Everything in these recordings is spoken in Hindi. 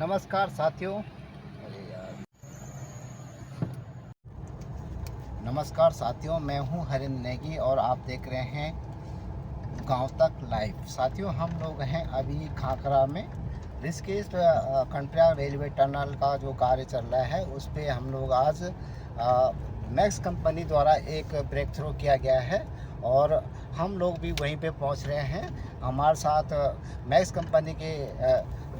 नमस्कार साथियों। अरे यार, नमस्कार साथियों, मैं हूं हरिंद्र नेगी और आप देख रहे हैं गांव तक लाइव। साथियों, हम लोग हैं अभी खाकरा में। ऋषिकेश कर्णप्रयाग रेलवे टनल का जो कार्य चल रहा है उस पे हम लोग आज मैक्स कंपनी द्वारा एक ब्रेक थ्रू किया गया है और हम लोग भी वहीं पे पहुंच रहे हैं। हमारे साथ मैक्स कंपनी के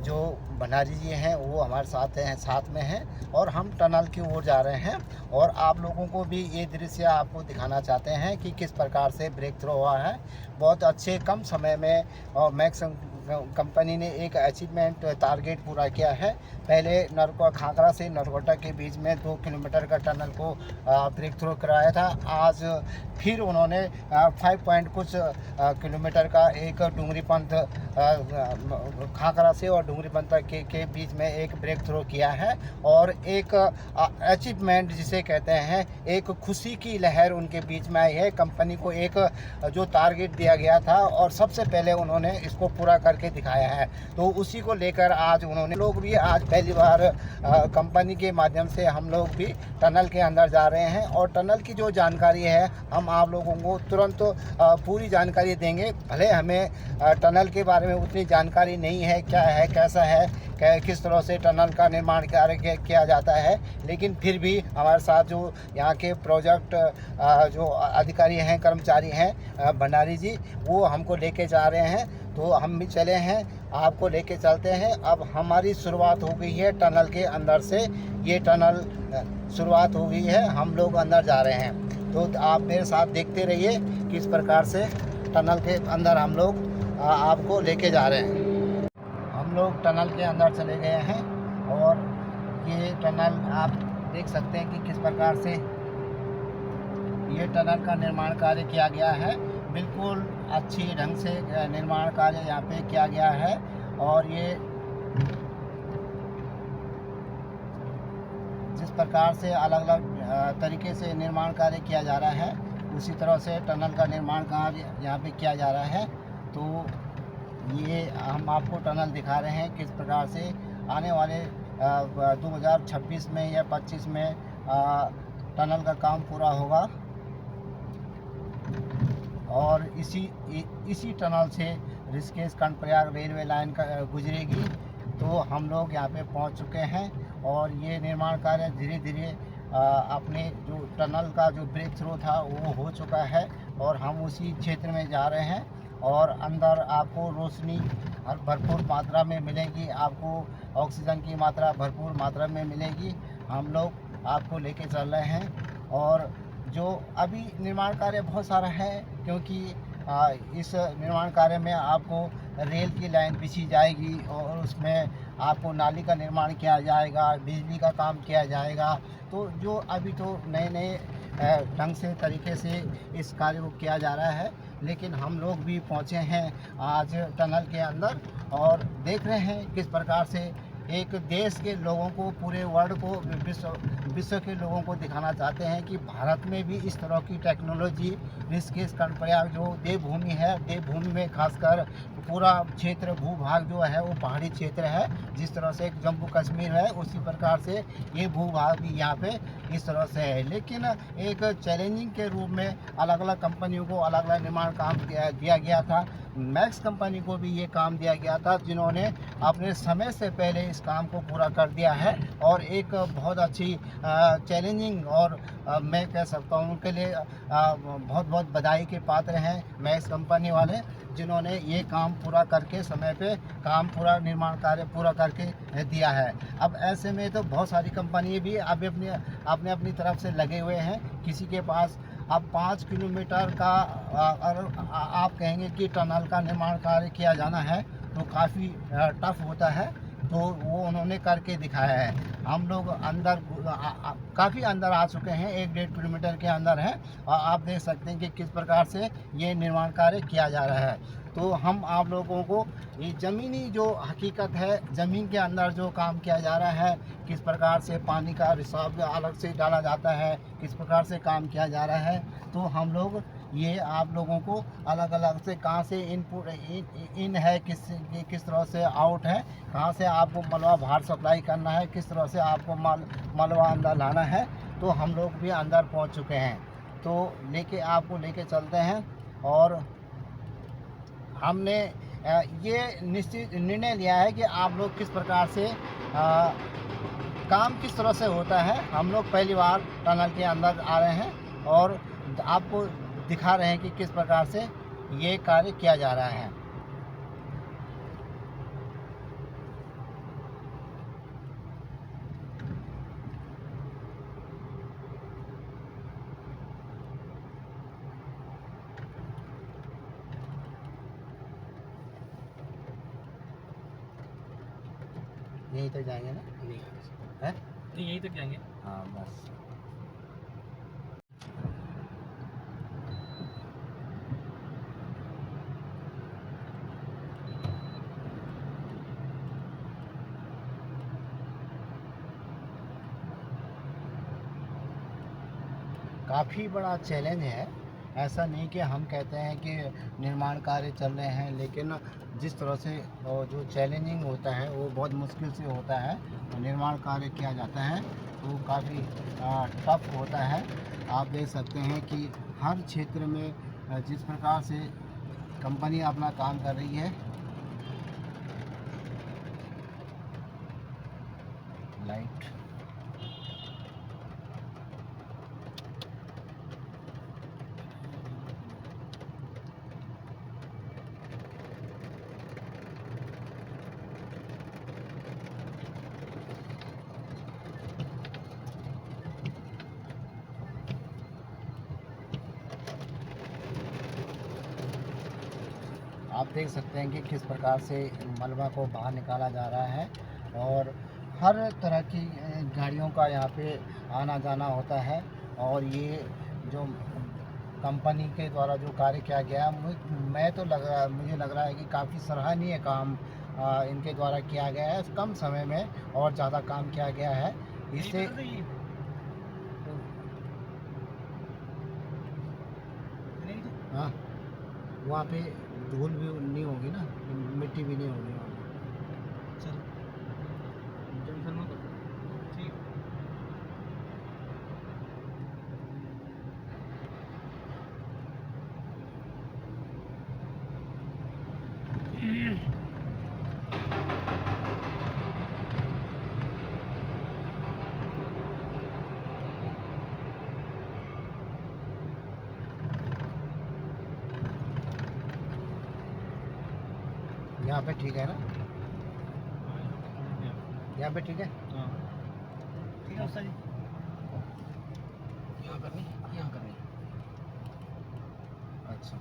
जो भंडारी जी हैं वो हमारे साथ में हैं और हम टनल की ओर जा रहे हैं और आप लोगों को भी ये दृश्य आपको दिखाना चाहते हैं कि किस प्रकार से ब्रेक थ्रू हुआ है। बहुत अच्छे कम समय में और मैक्स कंपनी ने एक अचीवमेंट टारगेट पूरा किया है। पहले खाकरा से नरकोटा के बीच में 2 किलोमीटर का टनल को ब्रेक थ्रू कराया था। आज फिर उन्होंने 5 पॉइंट कुछ किलोमीटर का एक डूंगरीपंथ खाकरा से और डूंगरीपंथ के बीच में एक ब्रेक थ्रू किया है और एक अचीवमेंट जिसे कहते हैं, एक खुशी की लहर उनके बीच में आई है। कंपनी को एक जो टारगेट दिया गया था और सबसे पहले उन्होंने इसको पूरा करके दिखाया है, तो उसी को लेकर आज उन्होंने लोग भी आज पहली बार कंपनी के माध्यम से हम लोग भी टनल के अंदर जा रहे हैं और टनल की जो जानकारी है हम आप लोगों को तुरंत पूरी जानकारी देंगे। भले हमें टनल के बारे में उतनी जानकारी नहीं है, क्या है कैसा है, किस तरह से टनल का निर्माण कार्य किया जाता है, लेकिन फिर भी हमारे साथ जो यहाँ के प्रोजेक्ट जो अधिकारी हैं, कर्मचारी हैं, भंडारी जी, वो हमको लेके जा रहे हैं। तो हम भी चले हैं, आपको लेके चलते हैं। अब हमारी शुरुआत हो गई है टनल के अंदर से। ये टनल शुरुआत हो गई है, हम लोग अंदर जा रहे हैं। तो आप मेरे साथ देखते रहिए किस प्रकार से टनल के अंदर हम लोग आपको लेके जा रहे हैं। हम लोग टनल के अंदर चले गए हैं और ये टनल आप देख सकते हैं कि किस प्रकार से ये टनल का निर्माण कार्य किया गया है। बिल्कुल अच्छी ढंग से निर्माण कार्य यहाँ पे किया गया है और ये जिस प्रकार से अलग अलग तरीके से निर्माण कार्य किया जा रहा है, उसी तरह से टनल का निर्माण कार्य यहाँ पे किया जा रहा है। तो ये हम आपको टनल दिखा रहे हैं किस प्रकार से आने वाले 2026 में या 25 में टनल का काम पूरा होगा और इसी टनल से ऋषिकेश कर्णप्रयाग रेलवे लाइन का गुजरेगी। तो हम लोग यहाँ पे पहुँच चुके हैं और ये निर्माण कार्य धीरे धीरे अपने जो टनल का जो ब्रेक थ्रू था वो हो चुका है और हम उसी क्षेत्र में जा रहे हैं और अंदर आपको रोशनी भरपूर मात्रा में मिलेगी, आपको ऑक्सीजन की मात्रा भरपूर मात्रा में मिलेगी। हम लोग आपको लेके चल रहे हैं और जो अभी निर्माण कार्य बहुत सारा है, क्योंकि इस निर्माण कार्य में आपको रेल की लाइन बिछी जाएगी और उसमें आपको नाली का निर्माण किया जाएगा, बिजली का काम किया जाएगा। तो जो अभी तो नए नए ढंग से तरीके से इस कार्य को किया जा रहा है, लेकिन हम लोग भी पहुँचे हैं आज टनल के अंदर और देख रहे हैं किस प्रकार से एक देश के लोगों को, पूरे वर्ल्ड को, विश्व के लोगों को दिखाना चाहते हैं कि भारत में भी इस तरह की टेक्नोलॉजी, ऋषिकेश कर्णप्रयाग जो देवभूमि है, देवभूमि में खासकर पूरा क्षेत्र भूभाग जो है वो पहाड़ी क्षेत्र है। जिस तरह से जम्मू कश्मीर है उसी प्रकार से ये भूभाग भी यहाँ पे इस तरह से है, लेकिन एक चैलेंजिंग के रूप में अलग अलग कंपनियों को अलग अलग निर्माण काम दिया गया था। मैक्स कंपनी को भी ये काम दिया गया था, जिन्होंने अपने समय से पहले इस काम को पूरा कर दिया है और एक बहुत अच्छी चैलेंजिंग और मैं कह सकता हूँ उनके लिए बहुत बहुत बधाई के पात्र हैं मैक्स कंपनी वाले, जिन्होंने ये काम पूरा करके समय पे काम पूरा निर्माण कार्य पूरा करके दिया है। अब ऐसे में तो बहुत सारी कंपनी भी अभी अपनी तरफ से लगे हुए हैं। किसी के पास अब 5 किलोमीटर का अगर आप कहेंगे कि टनल का निर्माण कार्य किया जाना है तो काफ़ी टफ होता है, तो वो उन्होंने करके दिखाया है। हम लोग अंदर काफ़ी अंदर आ चुके हैं, 1-1.5 किलोमीटर के अंदर हैं और आप देख सकते हैं कि किस प्रकार से ये निर्माण कार्य किया जा रहा है। तो हम आप लोगों को ये ज़मीनी जो हकीकत है, ज़मीन के अंदर जो काम किया जा रहा है, किस प्रकार से पानी का रिसाव अलग से डाला जाता है, किस प्रकार से काम किया जा रहा है, तो हम लोग ये आप लोगों को अलग अलग से कहाँ से इनपुट इन है, किस तरह से आउट है, कहाँ से आपको मलबा बाहर सप्लाई करना है, किस तरह से आपको मलबा अंदर लाना है। तो हम लोग भी अंदर पहुंच चुके हैं, तो आपको लेके चलते हैं। और हमने ये निश्चित निर्णय लिया है कि आप लोग किस प्रकार से काम किस तरह से होता है। हम लोग पहली बार टनल के अंदर आ रहे हैं और आपको दिखा रहे हैं कि किस प्रकार से ये कार्य किया जा रहा है। यहीं तक जाएंगे ना? नहीं है नहीं, यहीं तक जाएंगे। हाँ बस। काफ़ी बड़ा चैलेंज है। ऐसा नहीं कि हम कहते हैं कि निर्माण कार्य चल रहे हैं, लेकिन जिस तरह से जो चैलेंजिंग होता है वो बहुत मुश्किल से होता है। निर्माण कार्य किया जाता है तो काफ़ी टफ होता है। आप देख सकते हैं कि हर क्षेत्र में जिस प्रकार से कंपनी अपना काम कर रही है। लाइट आप देख सकते हैं कि किस प्रकार से मलबा को बाहर निकाला जा रहा है। और हर तरह की गाड़ियों का यहाँ पे आना जाना होता है। और ये जो कंपनी के द्वारा जो कार्य किया गया, मुझे लग रहा है कि काफ़ी सराहनीय काम इनके द्वारा किया गया है। कम समय में और ज़्यादा काम किया गया है। इससे हाँ, वहाँ पे धूल भी नहीं होगी ना, मिट्टी भी नहीं होगी वहाँ पे। चल जंक्शन में कर ठीक यहाँ पे ठीक है ना? यहाँ पे ठीक है। हाँ ठीक है उस्ताद जी। यहाँ करनी, यहाँ करनी। अच्छा।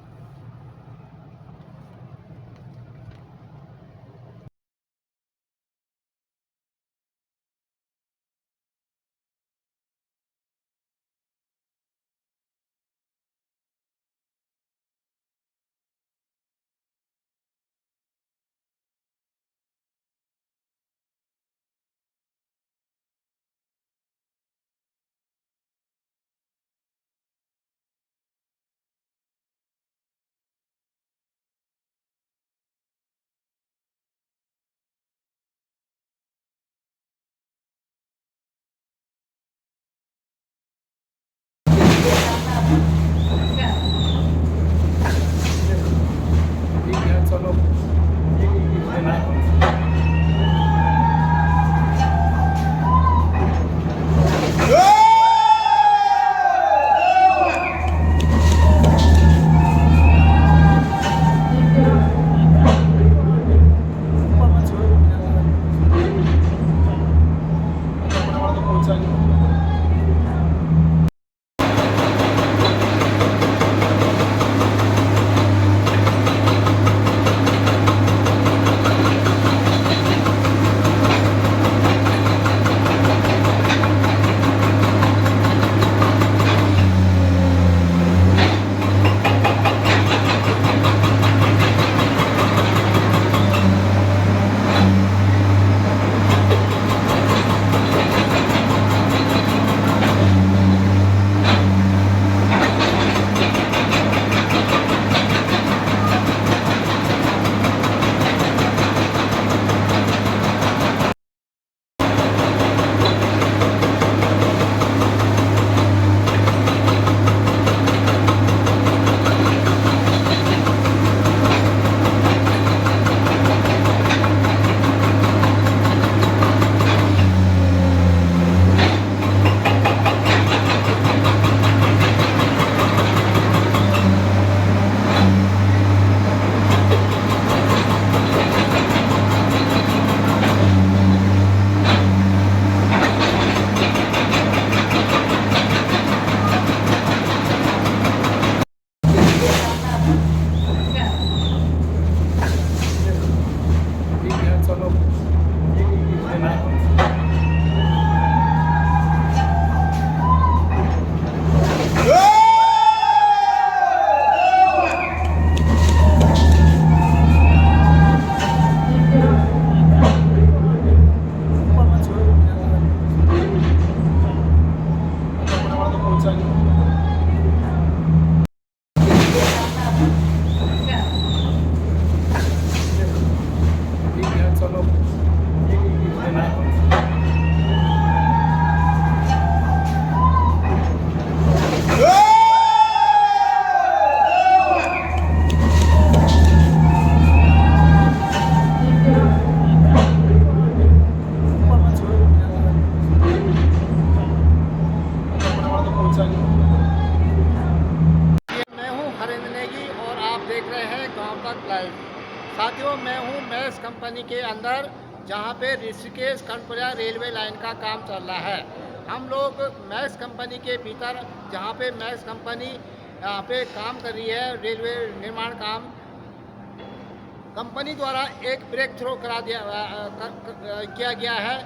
Work life. साथियों, मैं हूँ मैक्स कंपनी के अंदर, जहाँ पे ऋषिकेश कर्णप्रयाग रेलवे लाइन का काम चल रहा है। हम लोग मैक्स कंपनी के भीतर, जहाँ पे मैक्स कंपनी यहाँ पे काम कर रही है, रेलवे निर्माण काम, कंपनी द्वारा एक ब्रेक थ्रो करा दिया किया गया है।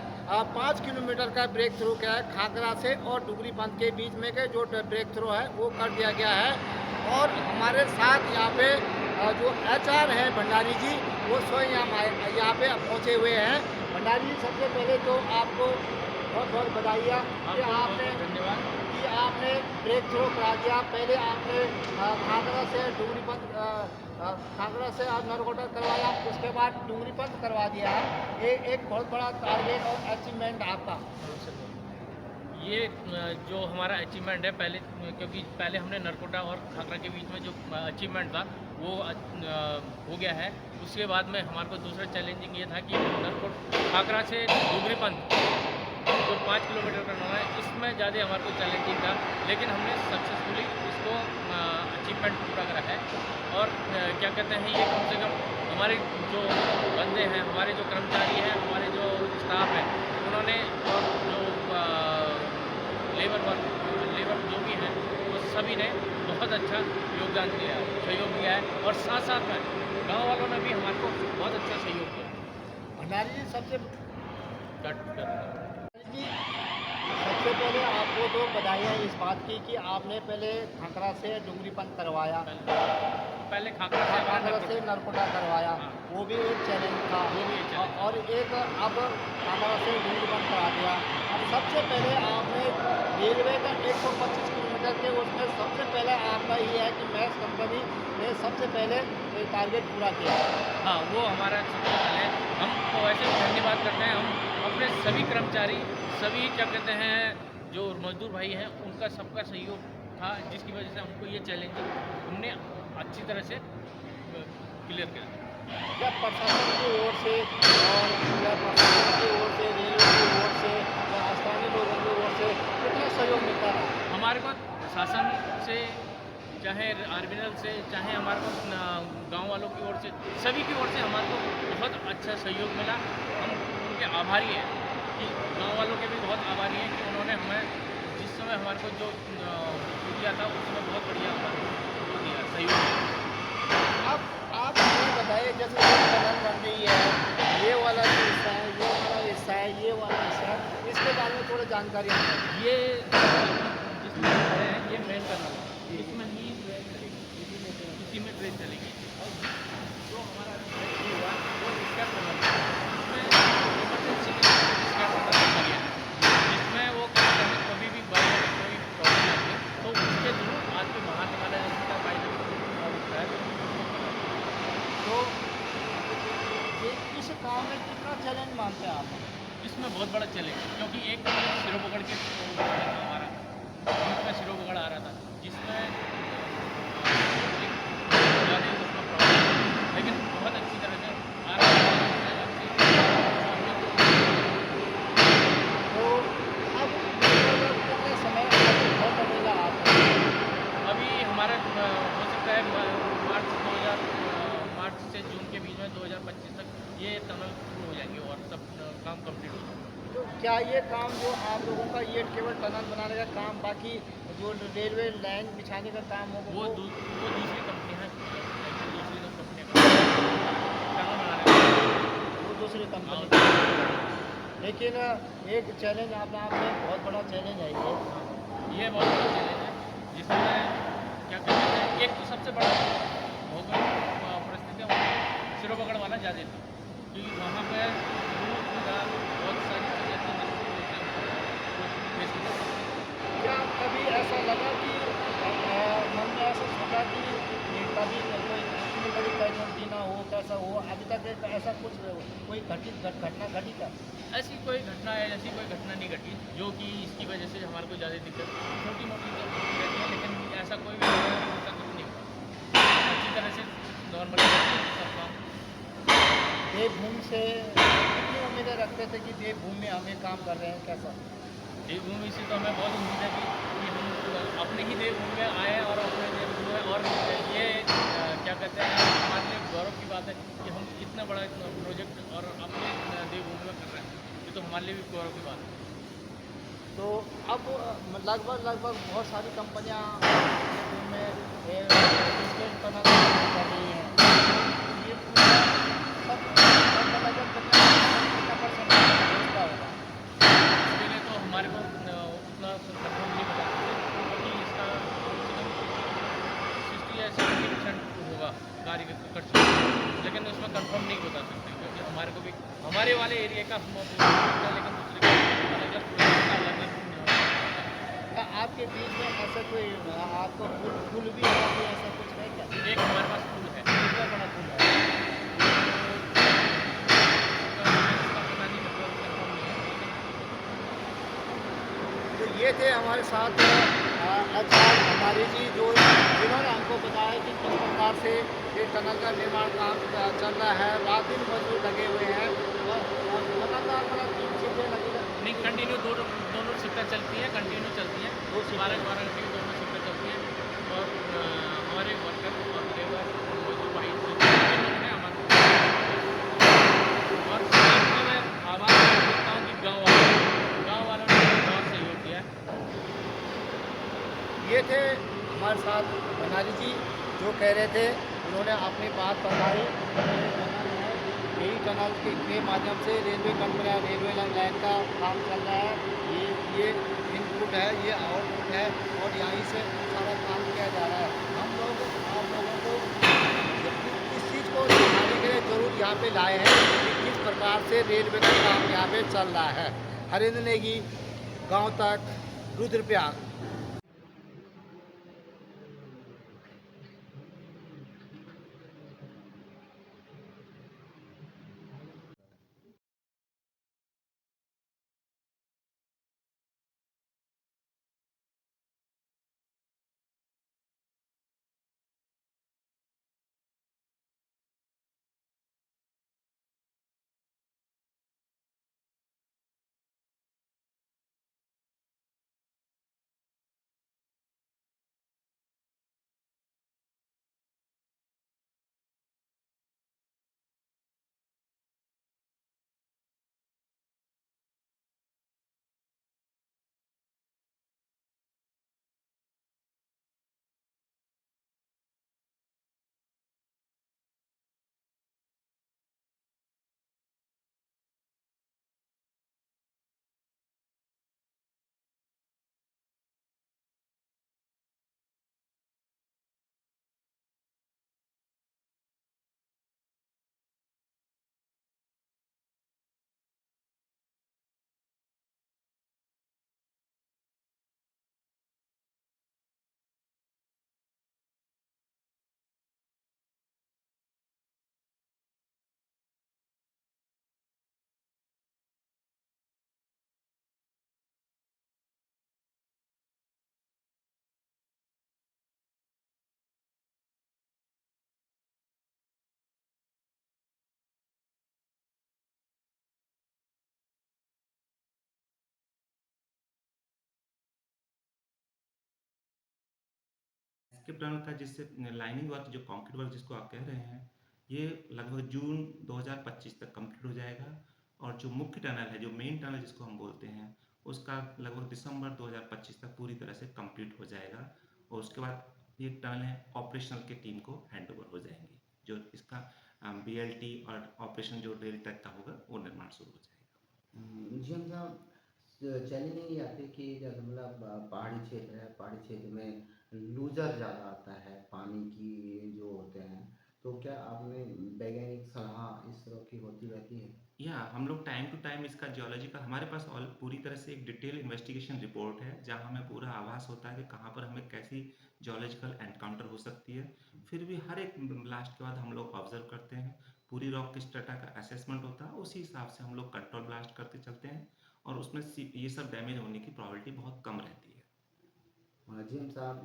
5 किलोमीटर का ब्रेक थ्रो किया है खाकरा से और डुगरी पंथ के बीच में के जो ब्रेक थ्रो है वो कर दिया गया है। और हमारे साथ यहाँ पे जो HR हैं भंडारी जी, वो स्वयं यहाँ पे पहुँचे हुए हैं। भंडारी जी, सबसे पहले तो आपको बहुत बहुत बधाइयाँ कि आपने धन्यवाद कि आपने ब्रेक थ्रो करा दिया। पहले आपने खाकरा से डुगरी पंथ, खाकरा से आप नरकोटा करवाया, उसके बाद डुंगरी पंथ करवा दिया है। ये एक बहुत बड़ा टारगेट और अचीवमेंट आपका। ये जो हमारा अचीवमेंट है, पहले क्योंकि पहले हमने नरकोटा और खाकरा के बीच में जो अचीवमेंट था वो हो गया है। उसके बाद में हमारे को दूसरा चैलेंजिंग ये था कि खाकरा से डुगरी पंथ जो 5 किलोमीटर का होना है, इसमें ज़्यादा हमारे को चैलेंजिंग था, लेकिन हमने सक्सेसफुली इसको अचीवमेंट पूरा करा है। और क्या कहते हैं, ये कम से कम हमारे जो बंदे हैं, हमारे जो कर्मचारी हैं, हमारे जो स्टाफ है, उन्होंने और जो लेबर जो भी हैं, वो सभी ने बहुत अच्छा योगदान दिया है, सहयोग दिया है। और साथ साथ में गाँव वालों ने भी हमारे को बहुत अच्छा सहयोग दिया। भंडारी जी, सबसे जी, सबसे पहले आपको तो बधाइयाँ इस बात की कि आपने पहले खाकरा से डुंगरी पंथ करवाया, पहले खाकरा से नरकोटा करवाया। हाँ। वो भी एक चैलेंज था। वो भी एक चैलेंज। और एक अब खाकरा से डुंगरी पंथ करा दिया। अब सबसे पहले आपने रेलवे का 125 किलोमीटर के उसमें सबसे पहले आपका ये है कि मैक्स कंपनी ने सबसे पहले ये टारगेट पूरा किया। हाँ, वो हमारा सबसे पहले हम तो वैसे धन्यवाद करते हैं। हम अपने सभी कर्मचारी, सभी क्या कहते हैं जो मजदूर भाई हैं, उनका सबका सहयोग था, जिसकी वजह से हमको ये चैलेंजिंग हमने अच्छी तरह से क्लियर किया। क्या प्रशासन की ओर से और क्या प्रशासन की ओर से, रेलवे की ओर से या स्थानीय लोगों की ओर से कितना सहयोग मिलता रहा? हमारे को शासन से, चाहे आर्बिनल से, चाहे हमारे को गांव वालों की ओर से, सभी की ओर से हमारे को बहुत अच्छा सहयोग मिला। हम उनके आभारी हैं कि गांव वालों के भी बहुत आभारी हैं कि उन्होंने हमें जिस समय हमारे को जो दिया था उसमें बहुत बढ़िया हमारे दिया सहयोग दिया। अब आप ये बताइए, जैसे ये टनल बन रही है, ये वाला जो हिस्सा है, ये वाला हिस्सा है, ये वाला हिस्सा है, इसके बारे में थोड़ी जानकारी हमें। ये जिसमें है ये मेन टनल है, इसमें ही ट्रेन चलेगी, इसी में ट्रेन चलेगी। और जो हमारा ट्रेन हुआ वो इसका टनल है, इसमें इमरजेंसी के लिए इसका टनल बना गया है, जिसमें वो कहते हैं कभी भी बाई में कोई प्रॉब्लम आती है तो उसके थ्रू आदमी बाहर निकाला जा सकता है, बाई है। तो ये इस काम में कितना चैलेंज मानते हैं आप? इसमें बहुत बड़ा चैलेंज है, क्योंकि एक तो सिरों पकड़ के हमारा बीच में सिरों पकड़ आ रहा था, जिसमें ज़्यादा उसमें प्रॉब्लम, लेकिन बहुत अच्छी तरह से आ रहा है। तो अब कितने समय घर लगेगा आपको? अभी हमारा हो सकता है मार्च से जून के बीच में 2025 तक ये टनल शुरू हो जाएंगे और सब काम कंप्लीट हो जाएगा। तो क्या ये काम जो आप लोगों का, ये केवल टनल बनाने का काम, बाकी जो रेलवे लाइन बिछाने का काम होगा वो दूसरी कंपनी है, दूसरी कंपनी का टनल बनाने का वो दूसरी कंपनी। लेकिन एक चैलेंज आप में बहुत बड़ा चैलेंज है ये बहुत बड़ा चैलेंज है, जिसमें क्या कहते हैं, एक तो सबसे बड़ा भौगोलिक परिस्थितियाँ वहाँ सिरों पकड़ वाला ज़्यादा था, क्योंकि वहाँ पर बहुत सारी चीज़ें थी जिसकी वजह से क्या कभी ऐसा लगा कि मन में ऐसा सोचा कि कभी कोई इतनी बड़ी कैजुअल्टी ना हो, कैसा हो? अभी तक ऐसा कुछ कोई घटना घटी का? ऐसी कोई घटना है, ऐसी कोई घटना नहीं घटी जो कि इसकी वजह से हमारे को ज़्यादा दिक्कत, छोटी मोटी तो होती रहती है, लेकिन ऐसा कोई भी ऐसा कुछ नहीं हुआ, अच्छी तरह से नॉर्मली सब काम। देवभूमि से कितनी उम्मीदें रखते थे कि देवभूमि में हमें काम कर रहे हैं, कैसा? देवभूमि से तो हमें बहुत उम्मीद है कि हम अपने ही देवभूमि में आए और अपने देवभूमि में और ये क्या क्या कहते हैं, हमारे लिए गौरव की बात है कि हम इतना बड़ा प्रोजेक्ट और अपने देवभूमि में कर रहे हैं। ये तो हमारे लिए भी गौरव की बात है। तो अब लगभग लगभग बहुत सारी कंपनियां में डिजिटल टनल कर रही हैं। तो ये पूरा सब लगभग कितना परसेंट होगा? इसके लिए तो हमारे को उतना कंफर्म नहीं बता सकते, क्योंकि इसका कम से कम 60 या 70% होगा कार्य का खर्च, लेकिन उसमें कंफर्म नहीं बता सकते, क्योंकि हमारे को भी हमारे वाले एरिया का लेकिन दूसरे का अलग अलग क्या आपके बीच में ऐसा कोई आपको पुल भी है, कोई ऐसा कुछ है क्या? एक हमारे पास पुल है। कितना बड़ा पुल है? इसका पता नहीं, मतलब कंफर्म नहीं है, लेकिन तो ये थे हमारे साथ एचआर हमारी जी, जो जिन्होंने हमको बताया कि किस प्रकार से ये टनल का निर्माण काम चल रहा है। रात दिन मजदूर लगे हुए हैं और लगातार मतलब 3 शिफ्टें लगी नहीं, कंटिन्यू दोनों शिफ्टें चलती हैं, कंटिन्यू चलती हैं, 12-12 घंटे की दोनों शिफ्टें चलती हैं। और हमारे वर्कर और लेबर मजदूर भाई जो लोग हैं हमारे, और साथ में मैं आभार व्यक्त करता हूँ कि गाँव वालों ने बहुत सहयोग दिया है। ये थे हमारे साथ बनारी जी, जो कह रहे थे, उन्होंने अपनी बात बताई। यही टनल के माध्यम से रेलवे कंपनी रेलवे लाइन का काम चल रहा है। ये इनपुट है, ये आउटपुट है और यहीं से सारा काम किया जा रहा है। हम लोग आप लोगों को इस चीज़ को दिखाने के लिए ज़रूर यहाँ पे लाए हैं कि किस प्रकार से रेलवे का काम यहाँ पे चल रहा है। हरिंद्र नेगी, गाँव तक, रुद्रप्रयाग। स्किप टनल का जिससे लाइनिंग वर्क जो कंक्रीट वर्क जिसको आप कह रहे हैं, ये लगभग जून 2025 तक कंप्लीट हो जाएगा। और जो मुख्य टनल है, जो मेन टनल जिसको हम बोलते हैं, उसका लगभग दिसंबर 2025 तक पूरी तरह से कंप्लीट हो जाएगा। और उसके बाद ये टनलें ऑपरेशनल के टीम को हैंड ओवर हो जाएंगी। जो इसका BLT और ऑपरेशन जो रेल ट्रैक का होगा वो निर्माण शुरू हो जाएगा। जी हम साहब, चले नहीं आते कि जैसे मतलब पहाड़ी क्षेत्र है, पहाड़ी क्षेत्र में लूजर ज़्यादा आता है पानी की जो होते हैं, तो क्या आपने वैज्ञानिक सलाह इस तरह की होती रहती है? या हम लोग टाइम टू टाइम इसका जियोलॉजी का हमारे पास ऑल पूरी तरह से एक डिटेल इन्वेस्टिगेशन रिपोर्ट है, जहाँ हमें पूरा आभास होता है कि कहाँ पर हमें कैसी जियोलॉजिकल एनकाउंटर हो सकती है। फिर भी हर एक ब्लास्ट के बाद हम लोग ऑब्जर्व करते हैं, पूरी रॉक की स्ट्रेटा का असेसमेंट होता है, उसी हिसाब से हम लोग कंट्रोल ब्लास्ट करते चलते हैं और उसमें ये सब डैमेज होने की प्रॉबिलिटी बहुत कम रहती है। जी हम साहब,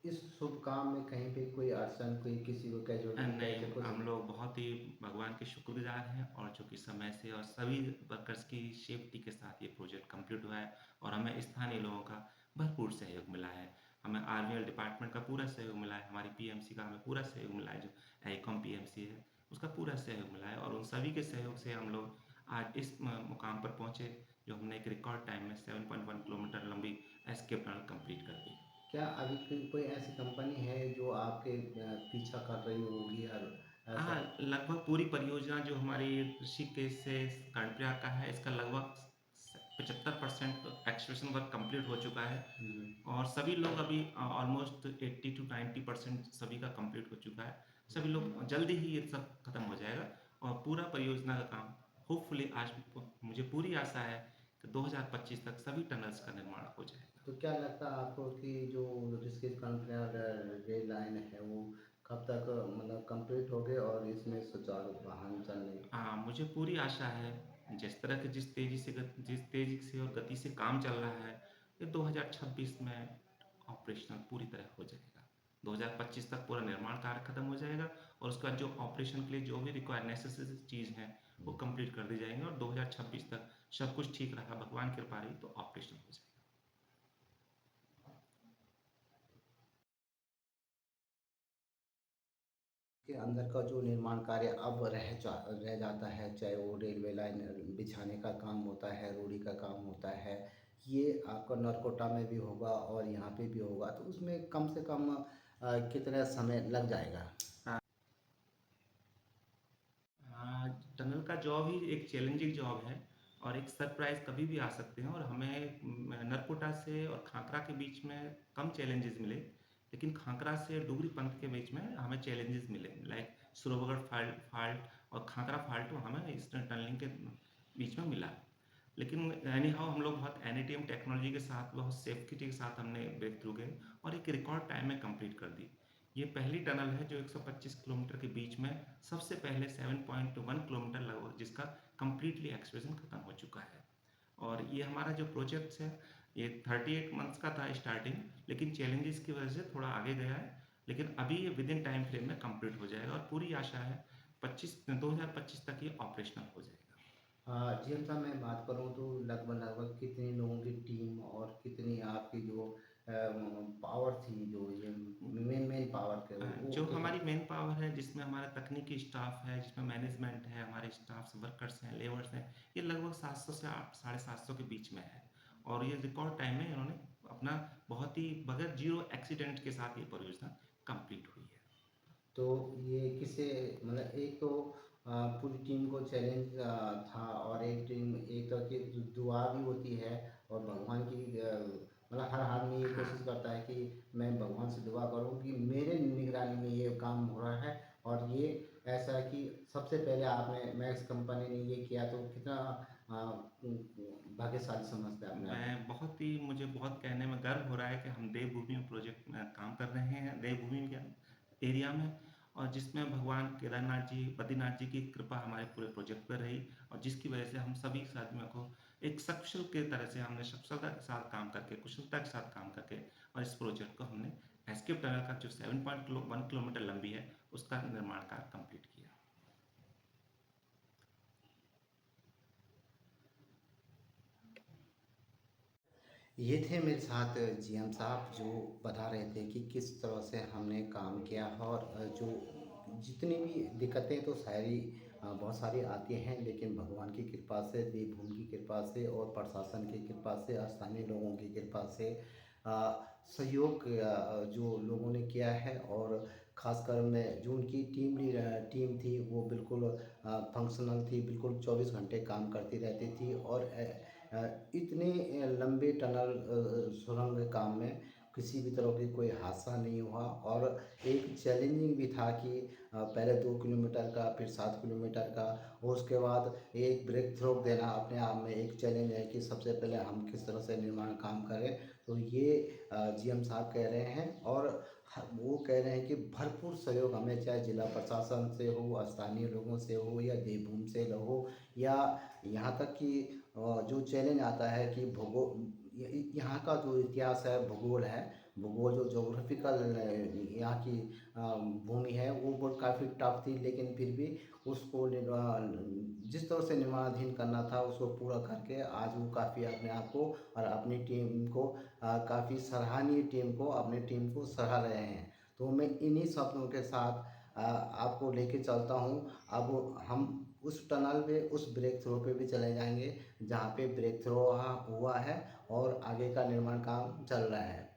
इस शुभ काम में कहीं पे कोई अड़चन, कोई किसी को कैजुअलिटी ऐसे नहीं, कुछ? हम लोग बहुत ही भगवान के शुक्रगुजार हैं और जो कि समय से और सभी वर्कर्स की सेफ्टी के साथ ये प्रोजेक्ट कंप्लीट हुआ है और हमें स्थानीय लोगों का भरपूर सहयोग मिला है। हमें आरवीएल डिपार्टमेंट का पूरा सहयोग मिला है, हमारी पीएमसी का हमें पूरा सहयोग मिला है, जो एआईकॉम पीएमसी है उसका पूरा सहयोग मिला है, और उन सभी के सहयोग से हम लोग आज इस मुकाम पर पहुँचे, जो हमने एक रिकॉर्ड टाइम में 7.1 किलोमीटर लंबी एस्केप टनल कंप्लीट कर दी। क्या अभी कोई ऐसी कंपनी है जो आपके पीछा कर रही होगी, और हाँ, ऐसा? लगभग पूरी परियोजना जो हमारी ऋषिकेश से कर्णप्रयाग का है, इसका लगभग 75% एक्सकवेशन वर्क कंप्लीट हो चुका है, और सभी लोग अभी ऑलमोस्ट 80 to 90% सभी का कंप्लीट हो चुका है। सभी लोग जल्दी ही ये सब खत्म हो जाएगा, और पूरा परियोजना का काम होपफुली आज मुझे पूरी आशा है कि 2025 तक सभी टनल्स का निर्माण हो जाएगा। तो क्या लगता है आपको कि जो ऋषिकेश कर्णप्रयाग रेल लाइन है वो कब तक मतलब कंप्लीट हो गए और इसमें सुचारू वाहन चलने? हाँ, मुझे पूरी आशा है, जिस तेज़ी से और गति से काम चल रहा है, ये 2026 में ऑपरेशनल पूरी तरह हो जाएगा। 2025 तक पूरा निर्माण कार्य खत्म हो जाएगा, और उसके बाद जो ऑपरेशन के लिए जो भी रिक्वायर नेसेसरी चीज़ हैं वो कंप्लीट कर दी जाएंगी, और 2026 तक सब कुछ ठीक रहा, भगवान की कृपा रही, तो ऑपरेशनल हो जाएगा। के अंदर का जो निर्माण कार्य अब रह जाता है, चाहे वो रेलवे लाइन बिछाने का काम होता है, रोड़ी का काम होता है, ये आपका नरकोटा में भी होगा और यहाँ पे भी होगा, तो उसमें कम से कम कितना समय लग जाएगा? हाँ, टनल का जॉब ही एक चैलेंजिंग जॉब है, और एक सरप्राइज़ कभी भी आ सकते हैं, और हमें नरकोटा से और खांकरा के बीच में कम चैलेंजेस मिले, लेकिन खांकरा से डुगरी पंथ के बीच में हमें चैलेंजेस मिले, लाइक सुरवगढ़ फाल्ट और खांकरा फाल्ट हमें इस टनलिंग के बीच में मिला। लेकिन एनी हाउ हम लोग बहुत एनएटीएम टेक्नोलॉजी के साथ, बहुत सेफ्टी के साथ हमने ब्रेक थ्रू गए और एक रिकॉर्ड टाइम में कंप्लीट कर दी। ये पहली टनल है जो 125 किलोमीटर के बीच में सबसे पहले 7.1 किलोमीटर लगभग जिसका कंप्लीटली एक्सप्रेशन खत्म हो चुका है। और ये हमारा जो प्रोजेक्ट है ये 38 मंथ्स का था स्टार्टिंग, लेकिन चैलेंजेस की वजह से थोड़ा आगे गया है, लेकिन अभी ये विद इन टाइम फ्रेम में कंप्लीट हो जाएगा, और पूरी आशा है 2025 तक ये ऑपरेशनल हो जाएगा। जी हम साहब, मैं बात करूँ तो लगभग कितने लोगों की टीम और कितनी आपकी जो पावर थी, जो ये मेन पावर के वो जो कितना? हमारी मेन पावर है, जिसमें हमारा तकनीकी स्टाफ है, जिसमें मैनेजमेंट है, हमारे स्टाफ वर्कर्स हैं, लेबर्स हैं, ये लगभग 700 से 750 के बीच में है, और ये रिकॉर्ड टाइम में इन्होंने अपना बहुत ही बगैर जीरो एक्सीडेंट के साथ ये परियोजना कंप्लीट हुई है। तो ये किसे मतलब एक तो पूरी टीम को चैलेंज था, और एक तो कि दुआ भी होती है, और भगवान की मतलब हर आदमी ये कोशिश करता है कि मैं भगवान से दुआ करूं कि मेरे निगरानी में ये काम हो रहा है, और ये ऐसा है कि सबसे पहले आपने मैक्स कंपनी ने ये किया, तो कितना भाग्यशाली समझते हैं अपने आप को? मुझे बहुत कहने में गर्व हो रहा है कि हम देवभूमि प्रोजेक्ट में काम कर रहे हैं, देवभूमि के एरिया में, और जिसमें भगवान केदारनाथ जी, बद्रीनाथ जी की कृपा हमारे पूरे प्रोजेक्ट पर रही, और जिसकी वजह से हम सभी साथियों को एक सकुशल के तरह से हमने सफलता के साथ काम करके, कुशलता के साथ काम करके, और इस प्रोजेक्ट को हमने एस्केप टनल का जो 7.1 किलोमीटर लंबी है उसका निर्माण कार्य कंप्लीट किया। ये थे मेरे साथ जीएम साहब, जो बता रहे थे कि किस तरह से हमने काम किया है, और जो जितनी भी दिक्कतें तो सारी बहुत सारी आती हैं, लेकिन भगवान की कृपा से, देवभूमि की कृपा से और प्रशासन की कृपा से, स्थानीय लोगों की कृपा से सहयोग जो लोगों ने किया है, और ख़ासकर में जो उनकी टीम थी वो बिल्कुल फंक्शनल थी, बिल्कुल 24 घंटे काम करती रहती थी, और इतने लंबे टनल सुरंग काम में किसी भी तरह की कोई हादसा नहीं हुआ, और एक चैलेंजिंग भी था कि पहले 2 किलोमीटर का, फिर 7 किलोमीटर का, और उसके बाद एक ब्रेक थ्रू देना अपने आप में एक चैलेंज है कि सबसे पहले हम किस तरह से निर्माण काम करें। तो ये जीएम साहब कह रहे हैं, और वो कह रहे हैं कि भरपूर सहयोग हमें, चाहे जिला प्रशासन से हो, स्थानीय लोगों से हो, या देवभूमि से हो, या यहाँ तक कि जो चैलेंज आता है कि यहाँ का जो इतिहास है, भूगोल है, वो जो जोग्राफिकल यहाँ की भूमि है वो बहुत काफ़ी टफ थी, लेकिन फिर भी उसको जिस तरह से निर्माणाधीन करना था उसको पूरा करके आज वो काफ़ी अपने आप को और अपनी टीम को काफ़ी सराहनीय टीम को अपनी टीम को सराह रहे हैं। तो मैं इन्हीं शब्दों के साथ आपको लेके चलता हूँ। अब हम उस टनल पे उस ब्रेक थ्रो पे भी चले जाएंगे जहाँ पे ब्रेक थ्रो हुआ है और आगे का निर्माण काम चल रहा है।